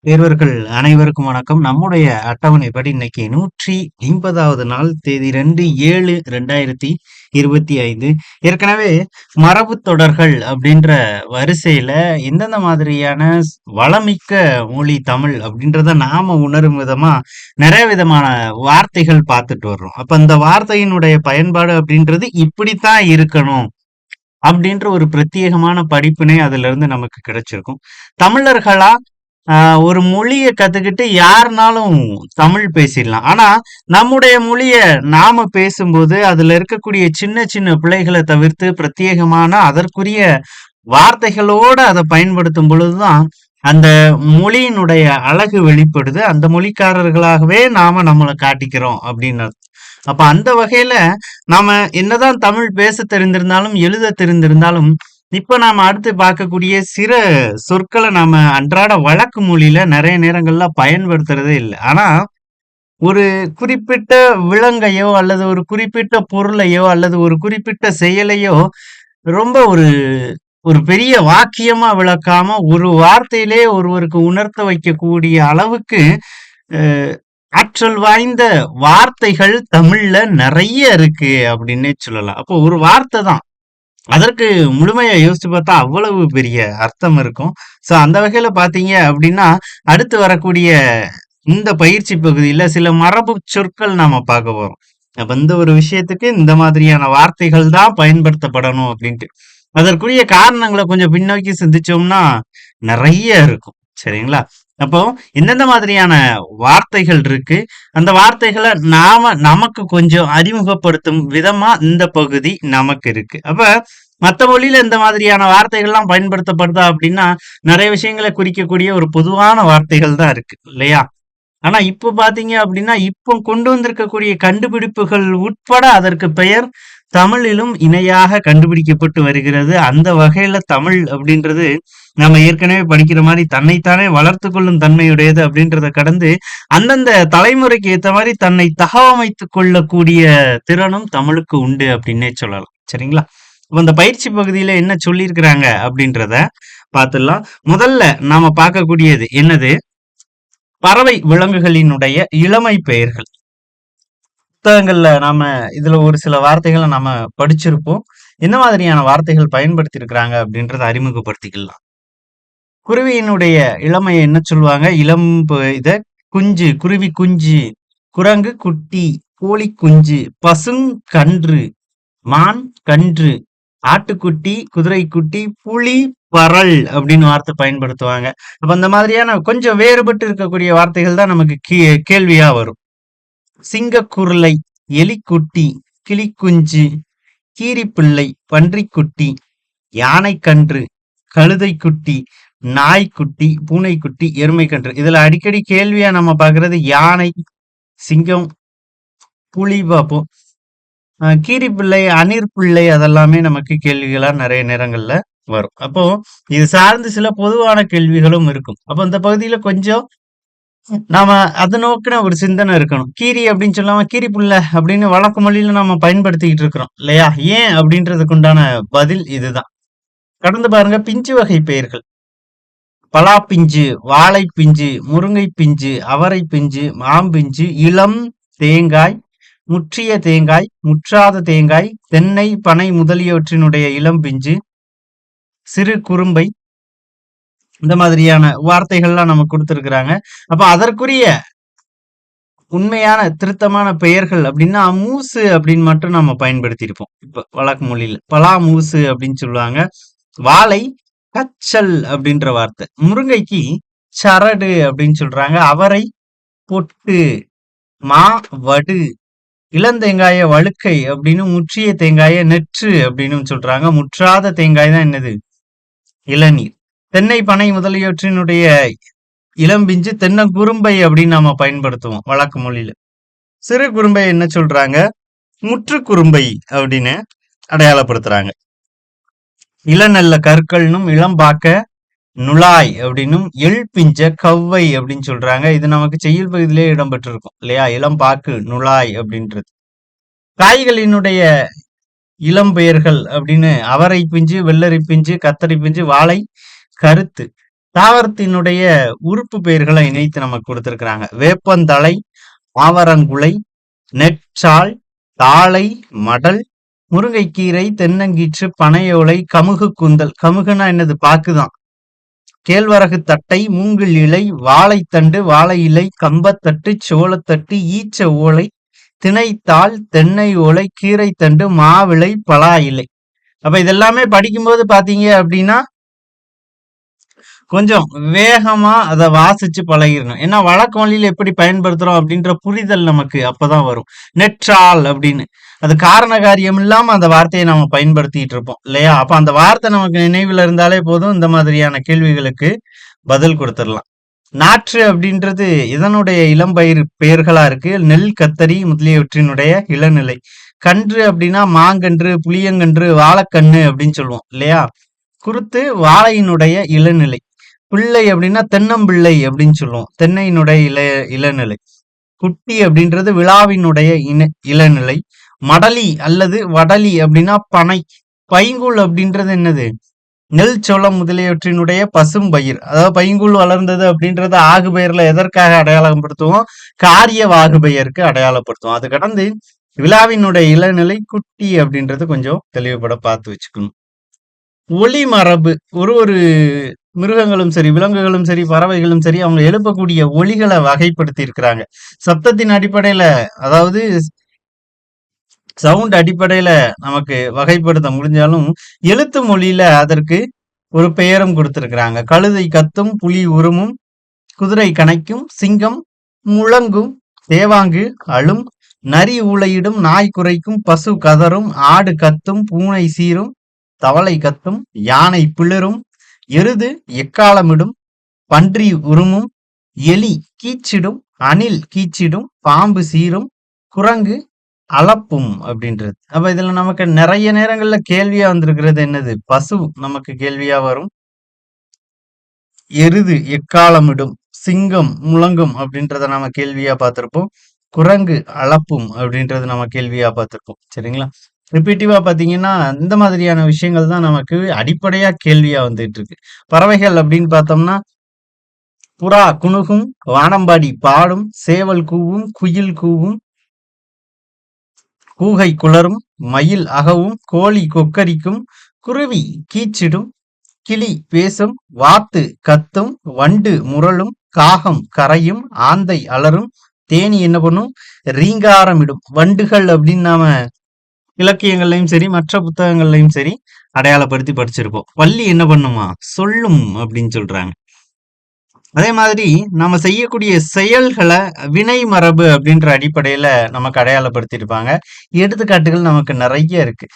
தேர்வர்கள் அனைவருக்கும் வணக்கம். நம்முடைய அட்டவணைப்படி இன்னைக்கு 150வது நாள், தேதி 2/7/2025. ஏற்கனவே மரபு தொடர்கள் அப்படின்ற வரிசையில எந்தெந்த மாதிரியான வளமிக்க மொழி தமிழ் அப்படின்றத நாம உணரும் விதமா நிறைய விதமான வார்த்தைகள் பார்த்துட்டு வர்றோம். அப்ப இந்த வார்த்தையினுடைய பயன்பாடு அப்படின்றது இப்படித்தான் இருக்கணும் அப்படின்ற ஒரு பிரத்யேகமான படிப்பினை அதுல இருந்து நமக்கு கிடைச்சிருக்கும். தமிழர்களா ஒரு மொழிய கத்துக்கிட்டு யாருனாலும் தமிழ் பேசிடலாம். ஆனா, நம்முடைய மொழிய நாம பேசும்போது, அதுல இருக்கக்கூடிய சின்ன சின்ன பிழைகள தவிர்த்து பிரத்யேகமான அதற்குரிய வார்த்தைகளோட அத பயன்படுத்தும் பொழுதுதான், அந்த மொழியினுடைய அழகு வெளிப்படுது. அந்த மொழிக்காரர்களாகவே நாம நம்மள காட்டிக்கிறோம் அப்படின்னு அர்த்தம். அப்ப அந்த வகையில நாம என்னதான் தமிழ் பேச தெரிந்திருந்தாலும், எழுத தெரிந்திருந்தாலும், இப்ப நாம அடுத்து பார்க்கக்கூடிய சில சொற்களை நாம அன்றாட வழக்கு மொழியில நிறைய நேரங்கள்ல பயன்படுத்துறதே இல்லை. ஆனா ஒரு குறிப்பிட்ட விலங்கையோ அல்லது ஒரு குறிப்பிட்ட பொருளையோ அல்லது ஒரு குறிப்பிட்ட செயலையோ ரொம்ப ஒரு ஒரு பெரிய வாக்கியமா விளக்காம ஒரு வார்த்தையிலே ஒருவருக்கு உணர்த்த வைக்கக்கூடிய அளவுக்கு அஹ், ஆற்றல் வாய்ந்த வார்த்தைகள் தமிழ்ல நிறைய இருக்கு அப்படின்னே சொல்லலாம். அப்போ ஒரு வார்த்தை தான், அதற்கு முழுமையா யோசிச்சு பார்த்தா அவ்வளவு பெரிய அர்த்தம் இருக்கும். சோ அந்த வகையில பாத்தீங்க அப்படின்னா, அடுத்து வரக்கூடிய இந்த பயிற்சி பகுதியில சில மரபு சொற்கள் நாம பார்க்க போறோம். அப்ப இந்த ஒரு விஷயத்துக்கு இந்த மாதிரியான வார்த்தைகள் தான் பயன்படுத்தப்படணும் அப்படின்ட்டு. அதற்குரிய காரணங்களை கொஞ்சம் பின்னோக்கி சிந்திச்சோம்னா நிறைய இருக்கும். சரிங்களா? அப்போ எந்தெந்த மாதிரியான வார்த்தைகள் இருக்கு, அந்த வார்த்தைகளை நாம நமக்கு கொஞ்சம் அறிமுகப்படுத்தும் விதமா இந்த பகுதி நமக்கு இருக்கு. அப்ப மத்த மொழியில இந்த மாதிரியான வார்த்தைகள்லாம் பயன்படுத்தப்படுதா அப்படின்னா, நிறைய விஷயங்களை குறிக்கக்கூடிய ஒரு பொதுவான வார்த்தைகள் தான் இருக்கு இல்லையா? ஆனா இப்ப பாத்தீங்க அப்படின்னா, இப்போ கொண்டு வந்திருக்கக்கூடிய கண்டுபிடிப்புகள் உட்பட அதற்கு பெயர் தமிழிலும் இணையாக கண்டுபிடிக்கப்பட்டு வருகிறது. அந்த வகையில தமிழ் அப்படின்றது நம்ம ஏற்கனவே படிக்கிற மாதிரி தன்னைத்தானே வளர்த்து கொள்ளும் தன்மையுடையது அப்படின்றத கடந்து அந்தந்த தலைமுறைக்கு ஏத்த மாதிரி தன்னை தகவமைத்துக் கொள்ளக்கூடிய திறனும் தமிழுக்கு உண்டு அப்படின்னே சொல்லலாம். சரிங்களா? இப்ப இந்த பயிற்சி பகுதியில என்ன சொல்லியிருக்கிறாங்க அப்படின்றத பார்த்துடலாம். முதல்ல நாம பார்க்கக்கூடியது என்னது? பறவை விலங்குகளினுடைய இளமை பெயர்கள். புத்தகங்கள்ல நாம இதுல ஒரு சில வார்த்தைகளை நாம படிச்சிருப்போம். என்ன மாதிரியான வார்த்தைகள் பயன்படுத்தி இருக்கிறாங்க அப்படின்றத அறிமுகப்படுத்திக்கலாம். குருவியினுடைய இளமையை என்ன சொல்லுவாங்க? இத குஞ்சு, குருவி குஞ்சு, குரங்கு குட்டி, கோழி குஞ்சு, பசுங்கன்று, மான் கன்று, ஆட்டுக்குட்டி, குதிரைக்குட்டி, புலி பறல் அப்படின்னு வார்த்தை பயன்படுத்துவாங்க. அப்ப அந்த மாதிரியான கொஞ்சம் வேறுபட்டு இருக்கக்கூடிய வார்த்தைகள் தான் நமக்கு கேள்வியா வரும். சிங்கக்குருளை, எலிக்குட்டி, கிளிக்குஞ்சு, கீரிப்பிள்ளை, பன்றிக்குட்டி, யானைக்கன்று, கழுதைக்குட்டி, நாய்க்குட்டி, பூனைக்குட்டி, எருமைக்கன்று. இதுல அடிக்கடி கேள்வியா நம்ம பாக்குறது யானை, சிங்கம், புலி பார்ப்போம். கீரிப்பிள்ளை, அணிற்பிள்ளை அதெல்லாமே நமக்கு கேள்விகளா நிறைய நேரங்கள்ல வரும். அப்போ இது சார்ந்து சில பொதுவான கேள்விகளும் இருக்கும். அப்ப இந்த பகுதியில கொஞ்சம் நாம அதை நோக்கின ஒரு சிந்தனை இருக்கணும். கீரி அப்படின்னு சொல்லாம கீரி புள்ள அப்படின்னு வழக்கு மொழியில நம்ம பயன்படுத்திக்கிட்டு இருக்கிறோம் இல்லையா? ஏன் அப்படின்றதுக்கு உண்டான பதில் இதுதான். கடந்து பாருங்க. பிஞ்சு வகை பெயர்கள்: பலா பிஞ்சு, வாழை பிஞ்சு, முருங்கை பிஞ்சு, அவரை பிஞ்சு, மாம்பிஞ்சு, இளம் தேங்காய், முற்றிய தேங்காய், முற்றாத தேங்காய், தென்னை, பனை முதலியவற்றினுடைய இளம் பிஞ்சு, சிறு குறும்பை. இந்த மாதிரியான வார்த்தைகள்லாம் நம்ம கொடுத்திருக்கிறாங்க. அப்ப அதற்குரிய உண்மையான திருத்தமான பெயர்கள் அப்படின்னா மூசு அப்படின்னு மட்டும் நம்ம பயன்படுத்தியிருப்போம். இப்ப வழக்கு மொழியில பலா மூசு அப்படின்னு சொல்லுவாங்க. வாழை கச்சல் அப்படின்ற வார்த்தை. முருங்கைக்கு சரடு அப்படின்னு சொல்றாங்க. அவரை பொட்டு, மா வடு, இளந்தேங்காய வழுக்கை அப்படின்னு, முற்றிய தேங்காய நெற்று அப்படின்னு சொல்றாங்க. முற்றாத தேங்காய் தான் என்னது? இளநீர். தென்னை, பனை முதலியவற்றினுடைய இளம்பிஞ்சு தென்னங்குறும்பை அப்படின்னு நாம பயன்படுத்துவோம் வழக்கு மொழியில. சிறு குறும்பை என்ன சொல்றாங்க? முற்று குறும்பை அப்படின்னு அடையாளப்படுத்துறாங்க. இளநல்ல கற்கள்னும், இளம்பாக்க நுழாய் அப்படின்னும், எள் பிஞ்ச கவ்வை அப்படின்னு சொல்றாங்க. இது நமக்கு செய்யுள் பகுதியிலே இடம்பெற்றிருக்கும் இல்லையா? இளம்பாக்கு நுழாய் அப்படின்றது. காய்களினுடைய இளம் பெயர்கள் அப்படின்னு அவரை பிஞ்சு, வெள்ளரி பிஞ்சு, கத்தரி பிஞ்சு, வாழை கருத்து. தாவரத்தினுடைய உறுப்பு பெயர்களை இணைத்து நமக்கு கொடுத்திருக்கிறாங்க. வேப்பந்தழை, ஆவரங்குலை, நெற்றாள், தாழை, மடல், முருங்கைக்கீரை, தென்னங்கீற்று, பனையோலை, கமுகு கூந்தல். கமுகுனா என்னது? பாக்குதான். கேழ்வரகு தட்டை, மூங்கில் இலை, வாழைத்தண்டு, வாழை இலை, கம்பத்தட்டு, சோளத்தட்டு, ஈச்ச ஓலை, திணைத்தாள், தென்னை ஓலை, கீரைத்தண்டு, மாவிலை, பலா இலை. அப்ப இதெல்லாமே படிக்கும்போது பாத்தீங்க அப்படின்னா கொஞ்சம் வேகமா அதை வாசிச்சு பழகிடணும். ஏன்னா வழக்க மொழியில எப்படி பயன்படுத்துறோம் அப்படின்ற புரிதல் நமக்கு அப்பதான் வரும். நெற்றால் அப்படின்னு அது காரண காரியம் இல்லாம அந்த வார்த்தையை நம்ம பயன்படுத்திட்டு இருப்போம் இல்லையா? அப்ப அந்த வார்த்தை நமக்கு நினைவுல இருந்தாலே போதும், இந்த மாதிரியான கேள்விகளுக்கு பதில் கொடுத்துடலாம். நாற்று அப்படின்றது இதனுடைய இளம்பயிர் பெயர்களா இருக்கு. நெல், கத்தரி முதலியவற்றினுடைய இளநிலை. கன்று அப்படின்னா மாங்கன்று, புளியங்கன்று, வாழைக்கண்ணு அப்படின்னு சொல்லுவோம் இல்லையா? குருத்து வாழையினுடைய இளநிலை. பிள்ளை அப்படின்னா தென்னம்பிள்ளை அப்படின்னு சொல்லுவோம். தென்னையினுடைய இளநிலை. குட்டி அப்படின்றது விழாவினுடைய இளநிலை. மடலி அல்லது வடலி அப்படின்னா பனை. பைங்கூழ் அப்படின்றது என்னது? நெல், சோளம் முதலியவற்றினுடைய பசும் பயிர். அதாவது பைங்கூழ் வளர்ந்தது அப்படின்றத ஆகு பெயர்ல எதற்காக அடையாளப்படுத்துவோம்? காரிய வாகு பெயருக்கு அடையாளப்படுத்துவோம். அது கடந்து விழாவினுடைய இளநிலை குட்டி அப்படின்றது கொஞ்சம் தெளிவுபட பார்த்து வச்சுக்கணும். ஒளி மரபு. ஒரு மிருகங்களும் சரி, விலங்குகளும் சரி, பறவைகளும் சரி, அவங்க எழுப்பக்கூடிய ஒலிகளை வகைப்படுத்தி இருக்கிறாங்க. சப்தத்தின் அடிப்படையில, அதாவது சவுண்ட் அடிப்படையில நமக்கு வகைப்படுத்த முடிஞ்சாலும் எழுத்து மொழியில அதற்கு ஒரு பெயரும் கொடுத்திருக்கிறாங்க. கழுதை கத்தும், புலி உருமும், குதிரை கணைக்கும், சிங்கம் முழங்கும், தேவாங்கு அழும், நரி ஊளையிடும், நாய் குரைக்கும், பசு கதரும், ஆடு கத்தும், பூனை சீரும், தவளை கத்தும், யானை பிளிரும், எருது எக்காலமிடும், பன்றி உருமும், எலி கீச்சிடும், அணில் கீச்சிடும், பாம்பு சீரும், குரங்கு அளப்பும் அப்படின்றது. அப்ப இதுல நமக்கு நிறைய நேரங்கள்ல கேள்வியா வந்திருக்கிறது என்னது? பசு நமக்கு கேள்வியா வரும். எருது எக்காலமிடும், சிங்கம் முழங்கும் அப்படின்றத நம்ம கேள்வியா பார்த்திருப்போம். குரங்கு அளப்பும் அப்படின்றது நம்ம கேள்வியா பார்த்திருப்போம். சரிங்களா? ரிப்பீட்டிவா பாத்தீங்கன்னா இந்த மாதிரியான விஷயங்கள் தான் நமக்கு அடிப்படையா கேள்வியா வந்துட்டு இருக்கு. பறவைகள் அப்படின்னு பார்த்தோம்னா புறா குணுகும், வானம்பாடி பாடும், சேவல் கூவும், குயில் கூவும், கூகை குளரும், மயில் அகவும், கோழி கொக்கரிக்கும், குருவி கீச்சிடும், கிளி பேசும், வாத்து கத்தும், வண்டு முரளும், காகம் கரையும், ஆந்தை அலரும், தேனி என்ன பண்ணும்? ரீங்காரமிடும். வண்டுகள் அப்படின்னு நாம இலக்கியங்கள்லையும் சரி, மற்ற புத்தகங்கள்லையும் சரி அடையாளப்படுத்தி படிச்சிருப்போம். பள்ளி என்ன பண்ணுமா? சொல்லும் அப்படின்னு சொல்றாங்க. அதே மாதிரி நம்ம செய்யக்கூடிய செயல்களை வினை மரபு அப்படின்ற அடிப்படையில நமக்கு அடையாளப்படுத்தியிருப்பாங்க. எடுத்துக்காட்டுகள் நமக்கு நிறைய இருக்கு.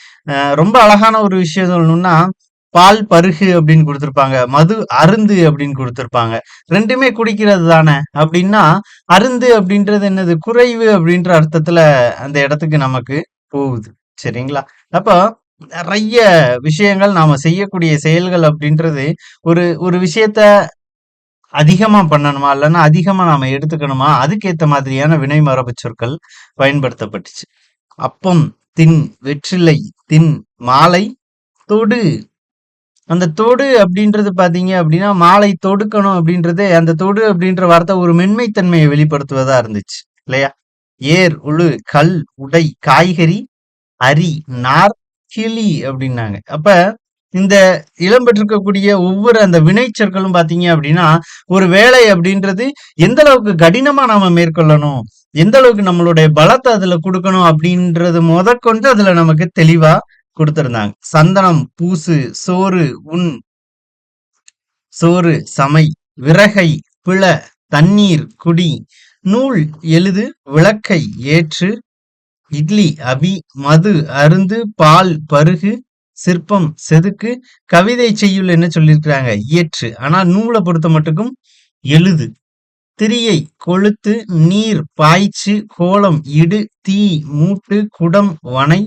ரொம்ப அழகான ஒரு விஷயம் சொல்லணும்னா, பால் பருகு அப்படின்னு கொடுத்திருப்பாங்க, மது அருந்து அப்படின்னு கொடுத்திருப்பாங்க. ரெண்டுமே குடிக்கிறது தானே அப்படின்னா, அருந்து அப்படின்றது என்னது? குறைவு அப்படின்ற அர்த்தத்துல அந்த இடத்துக்கு நமக்கு போகுது. சரிங்களா? அப்போ நிறைய விஷயங்கள் நாம செய்யக்கூடிய செயல்கள் அப்படின்றது ஒரு விஷயத்த அதிகமா பண்ணணுமா, இல்லைன்னா அதிகமா நாம எடுத்துக்கணுமா, அதுக்கேத்த மாதிரியான வினை மரபு சொற்கள் பயன்படுத்தப்பட்டுச்சு. அப்பம் தின், வெற்றிலை தின், மாலை தொடு. அந்த தொடு அப்படின்றது பாத்தீங்க அப்படின்னா, மாலை தொடுக்கணும் அப்படின்றது, அந்த தொடு அப்படின்ற வார்த்தை ஒரு மென்மைத்தன்மையை வெளிப்படுத்துவதா இருந்துச்சு இல்லையா? ஏர், உழு, கல், உடை, காய்கறி, அரி, நார், கிளி அப்படின்னாங்க. அப்ப இந்த இடம்பெற்றிருக்கக்கூடிய ஒவ்வொரு அந்த வினைச்சொற்களும் பாத்தீங்க அப்படின்னா, ஒரு வேலை அப்படின்றது எந்த அளவுக்கு கடினமா நாம மேற்கொள்ளணும், எந்த அளவுக்கு நம்மளுடைய பலத்தை அதுல கொடுக்கணும் அப்படின்றது முதற்கொண்டு அதுல நமக்கு தெளிவா கொடுத்திருந்தாங்க. சந்தனம் பூசு, சோறு உண், சோறு சமை, விறகை பிள, தண்ணீர் குடி, நூல் எழுது, விளக்கை ஏற்று, இட்லி அபி, மது அருந்து, பால் பருகு, சிற்பம் செதுக்கு, கவிதை செய்யுள் என்ன சொல்லியிருக்கிறாங்க? இயற்று. ஆனா நூலை பொறுத்த மட்டுக்கும் எழுது. திரியை கொளுத்து, நீர் பாய்ச்சு, கோலம் இடு, தீ மூட்டு, குடம் வனை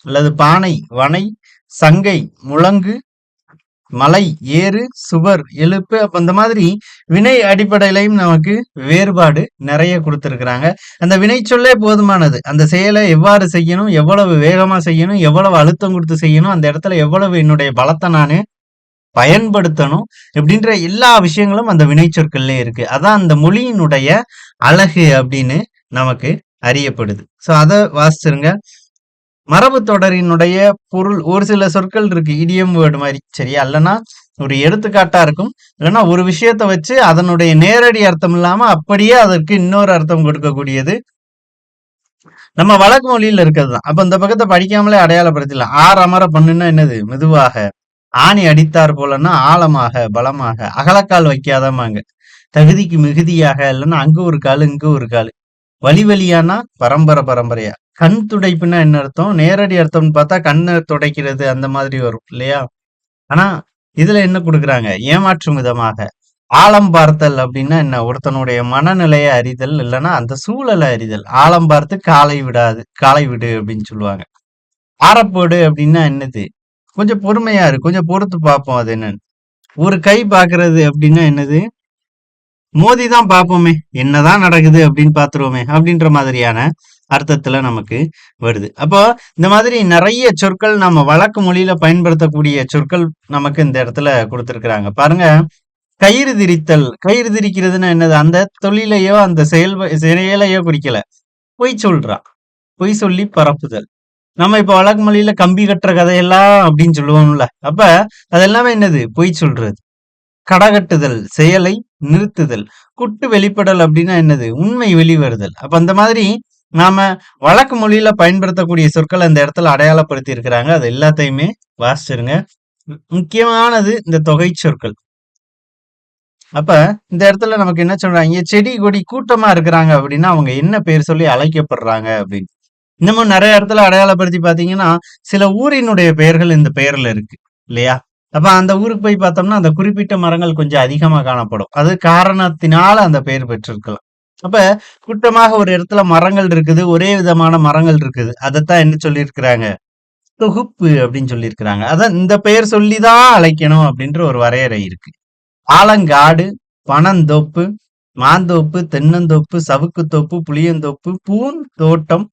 அல்லது பானை வனை, சங்கை முழங்கு, மலை ஏறு, சுவர் எழுப்பு. அப்ப இந்த மாதிரி வினை அடிப்படையிலையும் நமக்கு வேறுபாடு நிறைய கொடுத்திருக்கிறாங்க. அந்த வினை சொல்லே போதுமானது. அந்த செயலை எவ்வாறு செய்யணும், எவ்வளவு வேகமா செய்யணும், எவ்வளவு அழுத்தம் கொடுத்து செய்யணும், அந்த இடத்துல எவ்வளவு என்னுடைய பலத்தை நான் பயன்படுத்தணும் இப்படின்ற எல்லா விஷயங்களும் அந்த வினைச்சொற்கள்ல இருக்கு. அதான் அந்த மொழியினுடைய அழகு அப்படின்னு நமக்கு அறியப்படுது. சோ அத வாசிச்சிருங்க. மரபு தொடரினுடைய பொருள் ஒரு சில சொற்கள் இருக்கு இடியம் வேர்டு மாதிரி சரியா, இல்லைன்னா ஒரு எடுத்துக்காட்டா இருக்கும், இல்லைன்னா ஒரு விஷயத்த வச்சு அதனுடைய நேரடி அர்த்தம் இல்லாம அப்படியே அதற்கு இன்னொரு அர்த்தம் கொடுக்கக்கூடியது நம்ம வழக்கு மொழியில இருக்கிறது தான். அப்ப இந்த பக்கத்தை படிக்காமலே அடையாளப்படுத்திடலாம். ஆர் அமர பண்ணுன்னா என்னது? மெதுவாக. ஆணி அடித்தார் போலன்னா ஆழமாக, பலமாக. அகலக்கால் வைக்காதமாங்க. தகுதிக்கு மிகுதியாக, இல்லைன்னா அங்க ஒரு காலு இங்க ஒரு காலு. வழி வழியானா பரம்பரை பரம்பரையா. கண் துடைப்புன்னா என்ன அர்த்தம்? நேரடி அர்த்தம்னு பார்த்தா கண்ணை துடைக்கிறது அந்த மாதிரி வரும் இல்லையா? ஆனா இதுல என்ன கொடுக்குறாங்க? ஏமாற்றும் விதமாக. ஆழம் பார்த்தல் அப்படின்னா என்ன? ஒருத்தனுடைய மனநிலையை அறிதல், இல்லைன்னா அந்த சூழலை அறிதல். ஆழம் பார்த்து காலை விடாது, காலை விடு அப்படின்னு சொல்லுவாங்க. ஆறப்போடு அப்படின்னா என்னது? கொஞ்சம் பொறுமையா இரு, கொஞ்சம் பொறுத்து பார்ப்போம் அது என்னன்னு. ஒரு கை பாக்குறது அப்படின்னா என்னது? மோதிதான் பார்ப்போமே, என்னதான் நடக்குது அப்படின்னு பாத்துருவோமே அப்படின்ற மாதிரியான அர்த்தத்துல நமக்கு வருது. அப்போ இந்த மாதிரி நிறைய சொற்கள் நம்ம வழக்கு மொழியில பயன்படுத்தக்கூடிய சொற்கள் நமக்கு இந்த இடத்துல கொடுத்திருக்கிறாங்க பாருங்க. கயிறு திரித்தல். கயிறு திரிக்கிறதுன்னா என்னது? அந்த தொழிலையோ அந்த செயலையோ குறிக்கல. பொய் சொல்றான். பொய் சொல்லி பரப்புதல். நம்ம இப்ப வழக்கு மொழியில கம்பி கட்டுற கதையெல்லாம் அப்படின்னு சொல்லுவோம்ல. அப்ப அதெல்லாமே என்னது? பொய் சொல்றது. கடகட்டுதல். செயலை நிறுத்துதல். குட்டு வெளிப்படல் அப்படின்னா என்னது? உண்மை வெளிவருதல். அப்ப அந்த மாதிரி நாம வழக்கு மொழியில பயன்படுத்தக்கூடிய சொற்கள் அந்த இடத்துல அடையாளப்படுத்தி இருக்கிறாங்க. அது எல்லாத்தையுமே வாசிச்சிருங்க. முக்கியமானது இந்த தொகை சொற்கள். அப்ப இந்த இடத்துல நமக்கு என்ன சொல்றாங்க? செடி கொடி கூட்டமா இருக்கிறாங்க அப்படின்னா அவங்க என்ன பேர் சொல்லி அழைக்கப்படுறாங்க அப்படின்னு. இன்னமும் நிறைய இடத்துல அடையாளப்படுத்தி பாத்தீங்கன்னா சில ஊரினுடைய பெயர்கள் இந்த பெயர்ல இருக்கு இல்லையா? அப்ப அந்த ஊருக்கு போய் பார்த்தோம்னா அந்த குறிப்பிட்ட மரங்கள் கொஞ்சம் அதிகமா காணப்படும். அது காரணத்தினால அந்த பெயர் பெற்றிருக்கலாம். அப்ப கூட்டமாக ஒரு இடத்துல மரங்கள் இருக்குது, ஒரே விதமான மரங்கள் இருக்குது. அதைத்தான் என்ன சொல்லியிருக்கிறாங்க? தொகுப்பு அப்படின்னு சொல்லியிருக்கிறாங்க. அதான் இந்த பெயர் சொல்லிதான் அழைக்கணும் அப்படின்ற ஒரு வரையறை இருக்கு. ஆலங்காடு, பனந்தோப்பு, மாந்தோப்பு, தென்னந்தோப்பு, சவுக்குத்தோப்பு, புளியந்தோப்பு, பூந்தோட்டம்,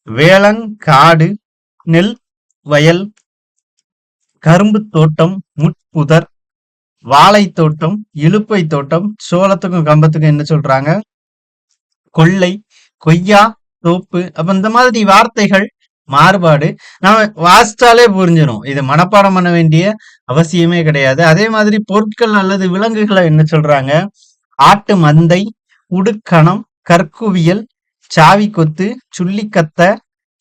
வேளங்காடு, நெல் வயல், கரும்பு தோட்டம், முட்புதர், வாழை தோட்டம், இலுப்பை தோட்டம். சோளத்துக்கும் கம்பத்துக்கும் என்ன சொல்றாங்க? கொள்ளை, கொய்யா தோப்பு. அப்ப இந்த மாதிரி வார்த்தைகள் மாறுபாடு நாம வாசிச்சாலே புரிஞ்சிடும். இது மனப்பாடம் பண்ண வேண்டிய அவசியமே கிடையாது. அதே மாதிரி பொருட்கள் அல்லது விலங்குகளை என்ன சொல்றாங்க? ஆட்டு மந்தை, உடுக்கணம், கற்குவியல், சாவி கொத்து, சுள்ளிக்கத்த,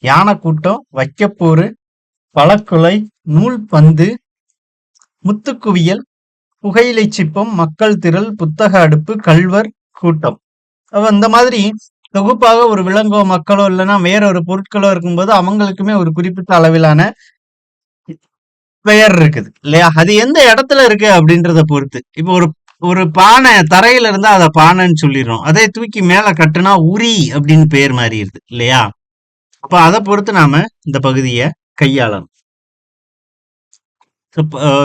யானை கூட்டம், வைக்கப்போரு, பழக்குலை, நூல் பந்து, முத்துக்குவியல், புகையிலை சிப்பம், மக்கள் திரள், புத்தக அடுப்பு, கள்வர் கூட்டம். அந்த மாதிரி தொகுப்பாக ஒரு விலங்கோ மக்களோ இல்லைன்னா வேற ஒரு பொருட்களோ இருக்கும்போது அவங்களுக்குமே ஒரு குறிப்பிட்ட அளவிலான பெயர் இருக்குது இல்லையா? அது எந்த இடத்துல இருக்கு அப்படின்றத பொறுத்து. இப்போ ஒரு ஒரு பானை தரையில இருந்தா அதை பானைன்னு சொல்லிடுறோம். அதே தூக்கி மேல கட்டுனா உரி அப்படின்னு பேர் மாறிடுது இல்லையா? அப்ப அதை பொறுத்து நாம இந்த பகுதியை கையாளணும்.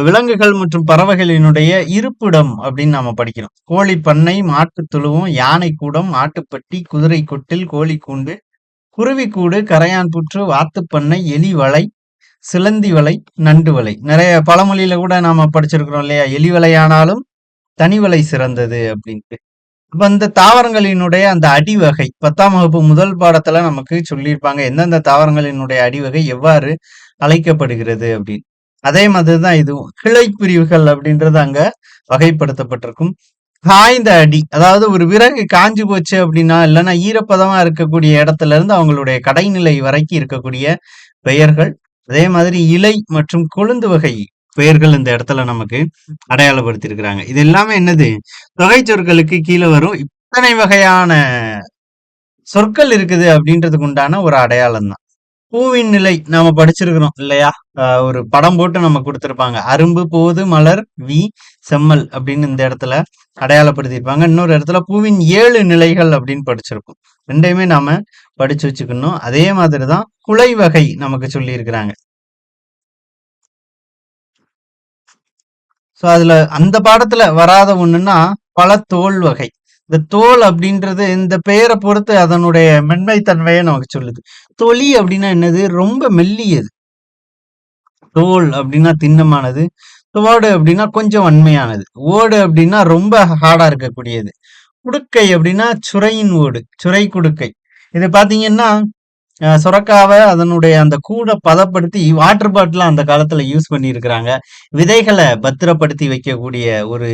விலங்குகள் மற்றும் பறவைகளினுடைய இருப்பிடம் அப்படின்னு நாம படிக்கிறோம். கோழி பண்ணை, மாட்டு தொழுவம், யானை கூடம், ஆட்டுப்பட்டி, குதிரை கொட்டில், கோழி கூண்டு, குருவி கூடு, கரையான் புற்று, வாத்துப்பண்ணை, எலி வலை, சிலந்தி வலை, நண்டு வலை. நிறைய பழமொழியில கூட நாம படிச்சிருக்கிறோம் இல்லையா? எலி வலையானாலும் தனி வலை சிறந்தது அப்படின்ட்டு. இப்ப இந்த தாவரங்களினுடைய அந்த அடிவகை 10ஆம் வகுப்பு முதல் பாடத்துல நமக்கு சொல்லியிருப்பாங்க எந்தெந்த தாவரங்களினுடைய அடிவகை எவ்வாறு அழைக்கப்படுகிறது அப்படின்னு. அதே மாதிரிதான் இதுவும் கிளை பிரிவுகள் அப்படின்றது அங்க வகைப்படுத்தப்பட்டிருக்கும். காய்ந்த அடி, அதாவது ஒரு விறகு காஞ்சு போச்சு அப்படின்னா இல்லைன்னா ஈரப்பதமா இருக்கக்கூடிய இடத்துல இருந்து அவங்களுடைய கடைநிலை வரைக்கும் இருக்கக்கூடிய பெயர்கள். அதே மாதிரி இலை மற்றும் கொழுந்து வகை பெயர்கள் இந்த இடத்துல நமக்கு அடையாளப்படுத்தி இருக்கிறாங்க. இது எல்லாமே என்னது? தொகை சொற்களுக்கு கீழே வரும். இத்தனை வகையான சொற்கள் இருக்குது அப்படின்றதுக்கு உண்டான ஒரு அடையாளம் தான். பூவின் நிலை நாம படிச்சிருக்கிறோம் இல்லையா? ஒரு படம் போட்டு நம்ம கொடுத்திருப்பாங்க. அரும்பு, போது, மலர், வி, செம்மல் அப்படின்னு இந்த இடத்துல அடையாளப்படுத்திருப்பாங்க. இன்னொரு இடத்துல பூவின் 7 நிலைகள் அப்படின்னு படிச்சிருக்கோம். ரெண்டையுமே நாம படிச்சு வச்சுக்கணும். அதே மாதிரிதான் குலை வகை நமக்கு சொல்லி இருக்கிறாங்க. சோ அதுல அந்த பாடத்துல வராத ஒண்ணுன்னா பல தோல் வகை. இந்த தோல் அப்படின்றது இந்த பெயரை பொறுத்து அதனுடைய மென்மைத்தன்மையை நமக்கு சொல்லுது. தொலி அப்படின்னா என்னது? ரொம்ப மெல்லியது. தோல் அப்படின்னா திண்ணமானது. துவாடு அப்படின்னா கொஞ்சம் வன்மையானது. ஓடு அப்படின்னா ரொம்ப ஹார்டா இருக்கக்கூடியது. குடுக்கை அப்படின்னா சுரையின் ஓடு, சுரை குடுக்கை. இது பாத்தீங்கன்னா சுரக்காவை அதனுடைய அந்த கூட பதப்படுத்தி வாட்டர் பாட்டில் அந்த காலத்துல யூஸ் பண்ணி இருக்கிறாங்க. விதைகளை பத்திரப்படுத்தி வைக்கக்கூடிய ஒரு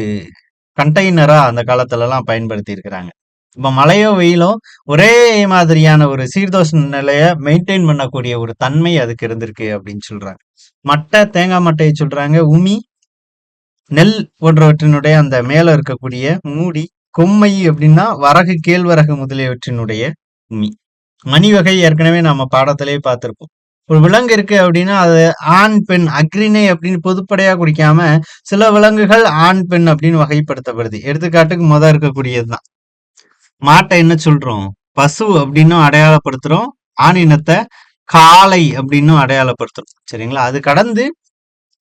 கண்டெய்னரா அந்த காலத்துல எல்லாம் பயன்படுத்தி இருக்கிறாங்க. இப்ப மழையோ வெயிலோ ஒரே மாதிரியான ஒரு சீர்தோஷ நிலைய மெயின்டைன் பண்ணக்கூடிய ஒரு தன்மை அதுக்கு இருந்திருக்கு அப்படின்னு சொல்றாங்க. மட்டை, தேங்காய் மட்டையை சொல்றாங்க. உமி, நெல் போன்றவற்றினுடைய அந்த மேல இருக்கக்கூடிய மூடி, கொம்மை அப்படின்னா வரகு, கேழ்வரகு முதலியவற்றினுடைய உமி. மணி வகை ஏற்கனவே நம்ம பாடத்திலேயே பார்த்திருப்போம். ஒரு விலங்கு இருக்கு அப்படின்னா அது ஆண், பெண், அக்ரிணை அப்படின்னு பொதுப்படையா குறிக்காம சில விலங்குகள் ஆண், பெண் அப்படின்னு வகைப்படுத்தப்படுது. எடுத்துக்காட்டுக்கு இருக்கக்கூடியதுதான். மாட்டை என்ன சொல்றோம்? பசு அப்படின்னும் அடையாளப்படுத்துறோம். ஆண் இனத்தை காளை அப்படின்னும் அடையாளப்படுத்துறோம். சரிங்களா? அது கடந்து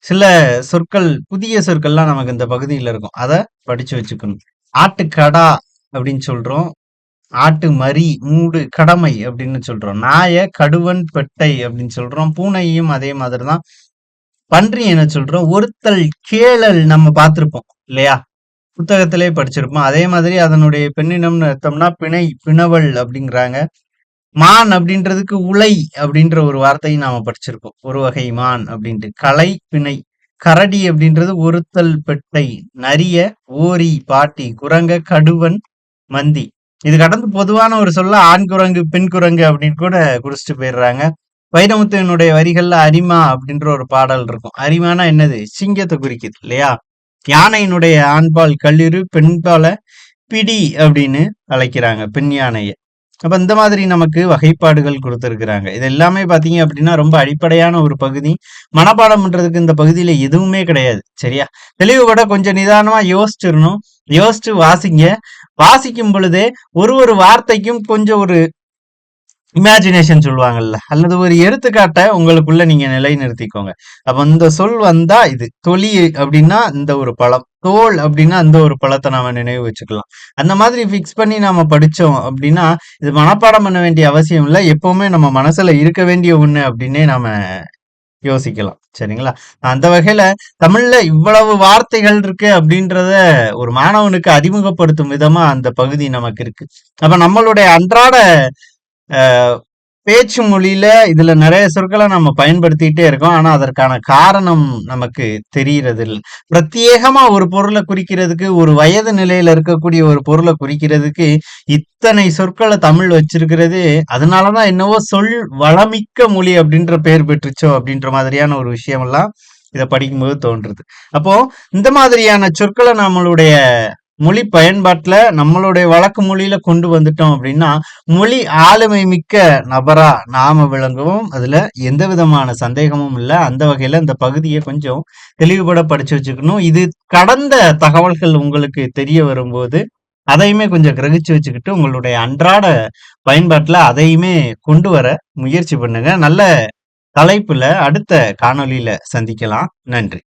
சில சொற்கள், புதிய சொற்கள்லாம் நமக்கு இந்த பகுதியில இருக்கும். அத படிச்சு வச்சுக்கணும். ஆட்டுக்கடா அப்படின்னு சொல்றோம். ஆட்டு மரி, மூடு, கடமை அப்படின்னு சொல்றோம். நாய கடுவன், பெட்டை அப்படின்னு சொல்றோம். பூனையும் அதே மாதிரிதான். பன்றி என்ன சொல்றோம்? ஒருத்தல், கேளல் நம்ம பார்த்திருப்போம் இல்லையா? புத்தகத்திலே படிச்சிருப்போம். அதே மாதிரி அதனுடைய பெண்ணினம்னு அர்த்தம்னா பிணை, பிணவல் அப்படிங்கிறாங்க. மான் அப்படின்றதுக்கு உலை அப்படின்ற ஒரு வார்த்தையும் நாம படிச்சிருப்போம். ஒரு வகை மான் அப்படின்ட்டு. களை, பிணை. கரடி அப்படின்றது ஒருத்தல், பெட்டை. நரிய, ஓரி, பாட்டி. குரங்க, கடுவன், மந்தி. இது கடந்து பொதுவான ஒரு சொல்ல ஆண் குரங்கு, பெண் குரங்கு அப்படின்னு கூட குறிச்சிட்டு போயிடுறாங்க. வைரமுத்துவனுடைய வரிகள்ல அரிமா அப்படின்ற ஒரு பாடல் இருக்கும். அரிமானா என்னது? சிங்கத்தை குறிக்குது இல்லையா? யானையினுடைய ஆண்பால் களிறு, பெண்பால பிடி அப்படின்னு அழைக்கிறாங்க பெண் யானைய. அப்ப இந்த மாதிரி நமக்கு வகைப்பாடுகள் கொடுத்திருக்கிறாங்க. இது எல்லாமே பாத்தீங்க அப்படின்னா ரொம்ப அடிப்படையான ஒரு பகுதி. மனப்பாடம் பண்றதுக்கு இந்த பகுதியில எதுவுமே கிடையாது. சரியா? தெளிவுபட கொஞ்சம் நிதானமா யோசிச்சிடணும். யோசிச்சு வாசிங்க. வாசிக்கும் பொழுதே ஒரு ஒரு வார்த்தைக்கும் கொஞ்சம் ஒரு இமேஜினேஷன் சொல்லுவாங்கல்ல, அல்லது ஒரு எடுத்துக்காட்டை உங்களுக்குள்ள நீங்க நிலைநிறுத்திக்கோங்க. அப்ப இந்த சொல் வந்தா இது தொலி அப்படின்னா இந்த ஒரு பழம், தோல் அப்படின்னா இந்த ஒரு பழத்தை நாம நினைவு வச்சுக்கலாம். அந்த மாதிரி பிக்ஸ் பண்ணி நாம படிச்சோம் அப்படின்னா இது மனப்பாடம் பண்ண வேண்டிய அவசியம் இல்லை. எப்பவுமே நம்ம மனசுல இருக்க வேண்டிய ஒண்ணு அப்படின்னே நாம யோசிக்கலாம். சரிங்களா? அந்த வகையில தமிழ்ல இவ்வளவு வார்த்தைகள் இருக்கு அப்படின்றத ஒரு மாணவனுக்கு அறிமுகப்படுத்தும் விதமா அந்த பகுதி நமக்கு இருக்கு. அப்ப நம்மளுடைய அன்றாட பேச்சு மொழியில இதுல நிறைய சொற்களை நம்ம பயன்படுத்திட்டே இருக்கோம். ஆனா அதற்கான காரணம் நமக்கு தெரியறது இல்லை. பிரத்யேகமா ஒரு பொருளை குறிக்கிறதுக்கு, ஒரு வயது நிலையில இருக்கக்கூடிய ஒரு பொருளை குறிக்கிறதுக்கு இத்தனை சொற்களை தமிழ் வச்சிருக்கிறது. அதனாலதான் என்னவோ சொல் வளமிக்க மொழி அப்படின்ற பெயர் பெற்றுச்சோ அப்படின்ற மாதிரியான ஒரு விஷயம் எல்லாம் இதை படிக்கும்போது தோன்றுது. அப்போ இந்த மாதிரியான சொற்களை நம்மளுடைய மொழி பயன்பாட்டுல நம்மளுடைய வழக்கு மொழியில கொண்டு வந்துட்டோம் அப்படின்னா மொழி ஆளுமை மிக்க நபரா நாம விளங்குவோம். அதுல எந்த விதமான சந்தேகமும் இல்லை. அந்த வகையில இந்த பகுதியை கொஞ்சம் தெளிவுபட படிச்சு வச்சுக்கணும். இது கடந்த தகவல்கள் உங்களுக்கு தெரிய வரும்போது அதையுமே கொஞ்சம் கிரகிச்சு வச்சுக்கிட்டு உங்களுடைய அன்றாட பயன்பாட்டுல அதையுமே கொண்டு வர முயற்சி பண்ணுங்க. நல்ல தலைப்புல அடுத்த காணொளியில சந்திக்கலாம். நன்றி.